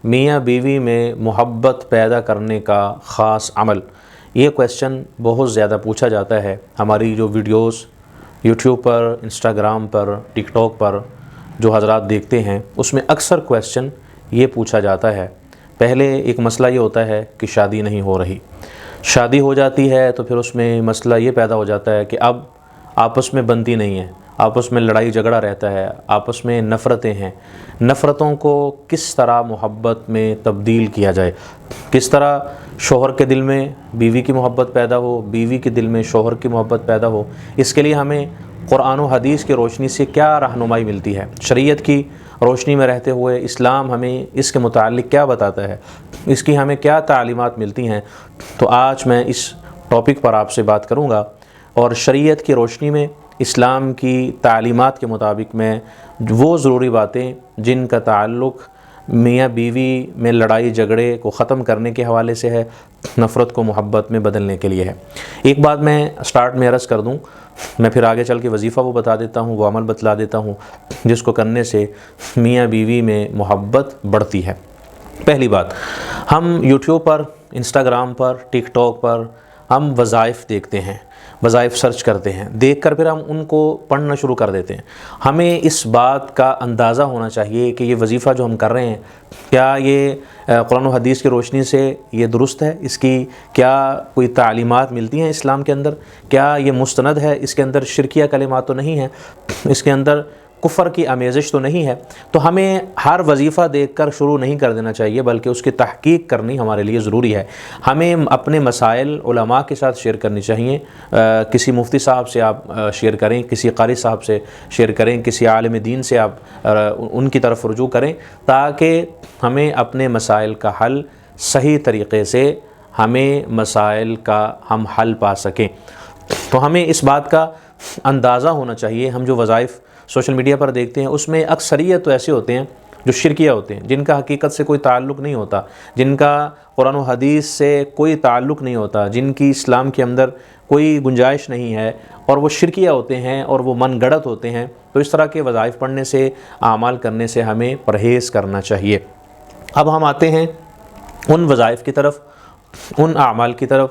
میاں بیوی میں محبت پیدا کرنے کا خاص عمل، یہ کویسچن بہت زیادہ پوچھا جاتا ہے۔ ہماری جو ویڈیوز یوٹیوب پر، انسٹاگرام پر، ٹک ٹاک پر جو حضرات دیکھتے ہیں، اس میں اکثر کویسچن یہ پوچھا جاتا ہے۔ پہلے ایک مسئلہ یہ ہوتا ہے کہ شادی نہیں ہو رہی، شادی ہو جاتی ہے تو پھر اس میں مسئلہ یہ پیدا ہو جاتا ہے کہ اب آپس میں بنتی نہیں ہے، آپس میں لڑائی جھگڑا رہتا ہے، آپس میں نفرتیں ہیں۔ نفرتوں کو کس طرح محبت میں تبدیل کیا جائے، کس طرح شوہر کے دل میں بیوی کی محبت پیدا ہو، بیوی کے دل میں شوہر کی محبت پیدا ہو، اس کے لیے ہمیں قرآن و حدیث کی روشنی سے کیا رہنمائی ملتی ہے، شریعت کی روشنی میں رہتے ہوئے اسلام ہمیں اس کے متعلق کیا بتاتا ہے، اس کی ہمیں کیا تعلیمات ملتی ہیں۔ تو آج میں اس ٹاپک پر آپ سے بات کروں گا، اور شریعت کی روشنی میں اسلام کی تعلیمات کے مطابق میں وہ ضروری باتیں جن کا تعلق میاں بیوی میں لڑائی جھگڑے کو ختم کرنے کے حوالے سے ہے، نفرت کو محبت میں بدلنے کے لیے ہے۔ ایک بات میں سٹارٹ میں عرض کر دوں، میں پھر آگے چل کے وظیفہ وہ بتا دیتا ہوں، وہ عمل بتلا دیتا ہوں جس کو کرنے سے میاں بیوی میں محبت بڑھتی ہے۔ پہلی بات، ہم یوٹیوب پر، انسٹاگرام پر، ٹک ٹاک پر ہم وظائف دیکھتے ہیں، وظائف سرچ کرتے ہیں، دیکھ کر پھر ہم ان کو پڑھنا شروع کر دیتے ہیں۔ ہمیں اس بات کا اندازہ ہونا چاہیے کہ یہ وظیفہ جو ہم کر رہے ہیں، کیا یہ قرآن و حدیث کی روشنی سے یہ درست ہے، اس کی کیا کوئی تعلیمات ملتی ہیں اسلام کے اندر، کیا یہ مستند ہے، اس کے اندر شرکیہ کلمات تو نہیں ہیں، اس کے اندر کفر کی آمیزش تو نہیں ہے۔ تو ہمیں ہر وظیفہ دیکھ کر شروع نہیں کر دینا چاہیے، بلکہ اس کی تحقیق کرنی ہمارے لیے ضروری ہے۔ ہمیں اپنے مسائل علماء کے ساتھ شیئر کرنی چاہیے، کسی مفتی صاحب سے آپ شیئر کریں، کسی قاری صاحب سے شیئر کریں، کسی عالم دین سے آپ ان کی طرف رجوع کریں، تاکہ ہمیں اپنے مسائل کا حل صحیح طریقے سے، ہمیں مسائل کا ہم حل پا سکیں۔ تو ہمیں اس بات کا اندازہ ہونا چاہیے، ہم جو وظائف سوشل میڈیا پر دیکھتے ہیں اس میں اکثریت تو ایسے ہوتے ہیں جو شرکیہ ہوتے ہیں، جن کا حقیقت سے کوئی تعلق نہیں ہوتا، جن کا قرآن و حدیث سے کوئی تعلق نہیں ہوتا، جن کی اسلام کے اندر کوئی گنجائش نہیں ہے، اور وہ شرکیہ ہوتے ہیں اور وہ من گڑت ہوتے ہیں۔ تو اس طرح کے وظائف پڑھنے سے، اعمال کرنے سے ہمیں پرہیز کرنا چاہیے۔ اب ہم آتے ہیں ان وظائف کی طرف، ان اعمال کی طرف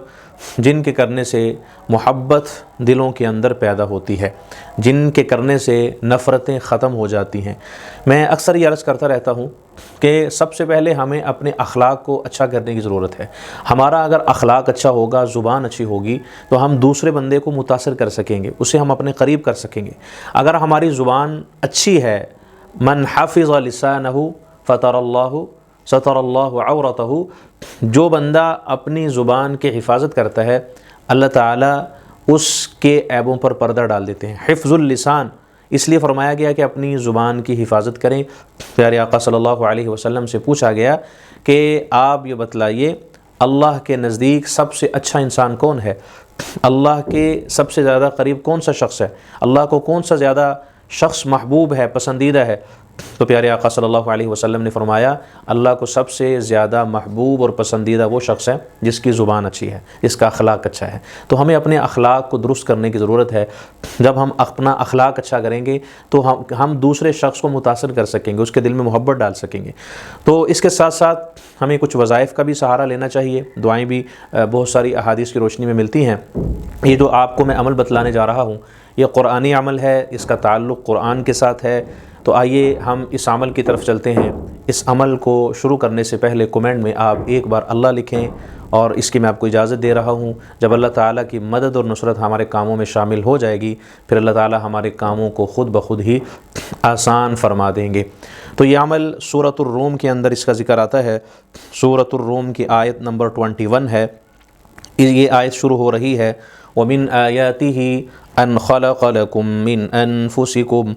جن کے کرنے سے محبت دلوں کے اندر پیدا ہوتی ہے، جن کے کرنے سے نفرتیں ختم ہو جاتی ہیں۔ میں اکثر یہ عرض کرتا رہتا ہوں کہ سب سے پہلے ہمیں اپنے اخلاق کو اچھا کرنے کی ضرورت ہے۔ ہمارا اگر اخلاق اچھا ہوگا، زبان اچھی ہوگی، تو ہم دوسرے بندے کو متاثر کر سکیں گے، اسے ہم اپنے قریب کر سکیں گے۔ اگر ہماری زبان اچھی ہے، من حفظ لسانہ فطر اللہ ستر اللہ عورتہ، جو بندہ اپنی زبان کی حفاظت کرتا ہے، اللہ تعالیٰ اس کے عیبوں پر پردہ ڈال دیتے ہیں۔ حفظ اللسان اس لیے فرمایا گیا کہ اپنی زبان کی حفاظت کریں۔ پیارے آقا صلی اللہ علیہ وسلم سے پوچھا گیا کہ آپ یہ بتلائیے، اللہ کے نزدیک سب سے اچھا انسان کون ہے، اللہ کے سب سے زیادہ قریب کون سا شخص ہے، اللہ کو کون سا زیادہ شخص محبوب ہے، پسندیدہ ہے؟ تو پیارے آقا صلی اللہ علیہ وسلم نے فرمایا، اللہ کو سب سے زیادہ محبوب اور پسندیدہ وہ شخص ہے جس کی زبان اچھی ہے، جس کا اخلاق اچھا ہے۔ تو ہمیں اپنے اخلاق کو درست کرنے کی ضرورت ہے۔ جب ہم اپنا اخلاق اچھا کریں گے تو ہم دوسرے شخص کو متاثر کر سکیں گے، اس کے دل میں محبت ڈال سکیں گے۔ تو اس کے ساتھ ساتھ ہمیں کچھ وظائف کا بھی سہارا لینا چاہیے، دعائیں بھی بہت ساری احادیث کی روشنی میں ملتی ہیں۔ یہ جو آپ کو میں عمل بتلانے جا رہا ہوں، یہ قرآنی عمل ہے، اس کا تعلق قرآن کے ساتھ ہے۔ تو آئیے ہم اس عمل کی طرف چلتے ہیں۔ اس عمل کو شروع کرنے سے پہلے کمنٹ میں آپ ایک بار اللہ لکھیں، اور اس کی میں آپ کو اجازت دے رہا ہوں۔ جب اللہ تعالیٰ کی مدد اور نصرت ہمارے کاموں میں شامل ہو جائے گی، پھر اللہ تعالیٰ ہمارے کاموں کو خود بخود ہی آسان فرما دیں گے۔ تو یہ عمل سورۃ الروم کے اندر اس کا ذکر آتا ہے۔ سورۃ الروم کی آیت نمبر 21 ہے۔ یہ آیت شروع ہو رہی ہے، وَمِنْ آيَاتِهِ أَنْ خَلَقَ لَكُم مِّنْ أَنفُسِكُمْ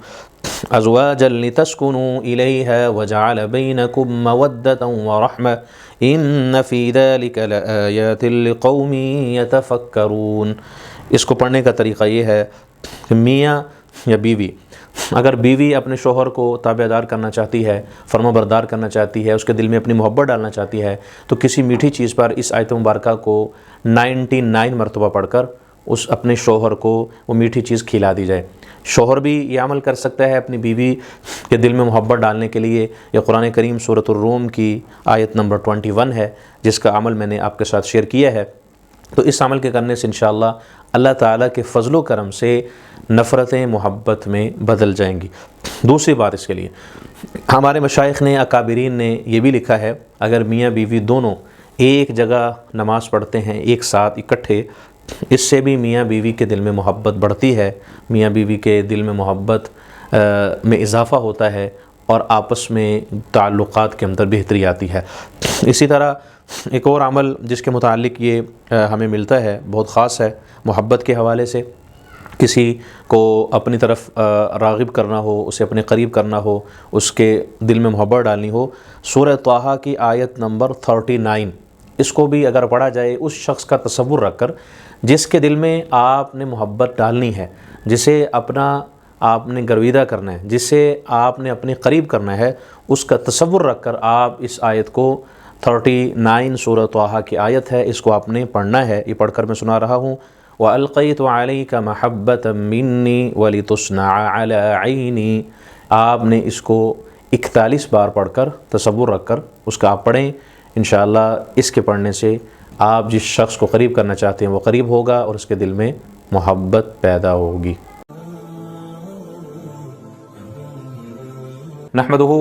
أَزْوَاجًا لِتَسْكُنُوا إِلَيْهَا وَجَعَلَ بَيْنَكُم مَّوَدَّةً وَرَحْمَةً إِنَّ فِي ذَلِكَ لَآيَاتٍ لِقَوْمٍ يَتَفَكَّرُونَ۔ اس کو پڑھنے کا طریقہ یہ ہے کہ میاں یا بیوی، اگر بیوی اپنے شوہر کو تابع دار کرنا چاہتی ہے، فرما بردار کرنا چاہتی ہے، اس کے دل میں اپنی محبت ڈالنا چاہتی ہے، تو کسی میٹھی چیز پر اس آیت مبارکہ کو 99 مرتبہ پڑھ کر اس اپنے شوہر کو وہ میٹھی چیز کھلا دی جائے۔ شوہر بھی یہ عمل کر سکتا ہے اپنی بیوی کے دل میں محبت ڈالنے کے لیے، یہ قرآن کریم سورۃ الروم کی آیت نمبر 21 ہے جس کا عمل میں نے آپ کے ساتھ شیئر کیا ہے۔ تو اس عمل کے کرنے سے انشاءاللہ اللہ تعالیٰ کے فضل و کرم سے نفرتیں محبت میں بدل جائیں گی۔ دوسری بات اس کے لیے ہمارے مشائخ نے، اکابرین نے یہ بھی لکھا ہے، اگر میاں بیوی دونوں ایک جگہ نماز پڑھتے ہیں ایک ساتھ اکٹھے، اس سے بھی میاں بیوی کے دل میں محبت بڑھتی ہے، میاں بیوی کے دل میں محبت میں اضافہ ہوتا ہے اور آپس میں تعلقات کے اندر بہتری آتی ہے۔ اسی طرح ایک اور عمل جس کے متعلق یہ ہمیں ملتا ہے، بہت خاص ہے محبت کے حوالے سے، کسی کو اپنی طرف راغب کرنا ہو، اسے اپنے قریب کرنا ہو، اس کے دل میں محبت ڈالنی ہو، سورہ طٰہٰ کی آیت نمبر 39 اس کو بھی اگر پڑھا جائے، اس شخص کا تصور رکھ کر جس کے دل میں آپ نے محبت ڈالنی ہے، جسے اپنا آپ نے گرویدہ کرنا ہے، جسے آپ نے اپنے قریب کرنا ہے، اس کا تصور رکھ کر آپ اس آیت کو 39 سورہ طٰہٰ کی آیت ہے، اس کو آپ نے پڑھنا ہے۔ یہ پڑھ کر میں سنا رہا ہوں، وَأَلْقَيْتُ عَلَيْكَ مَحَبَّةً مِّنِّي وَلِتُصْنَعَ عَلَىٰ عَيْنِي، آپ نے اس کو 41 بار پڑھ کر تصور رکھ کر اس کا آپ پڑھیں۔ انشاءاللہ اس کے پڑھنے سے آپ جس شخص کو قریب کرنا چاہتے ہیں وہ قریب ہوگا اور اس کے دل میں محبت پیدا ہوگی۔ نحمدہ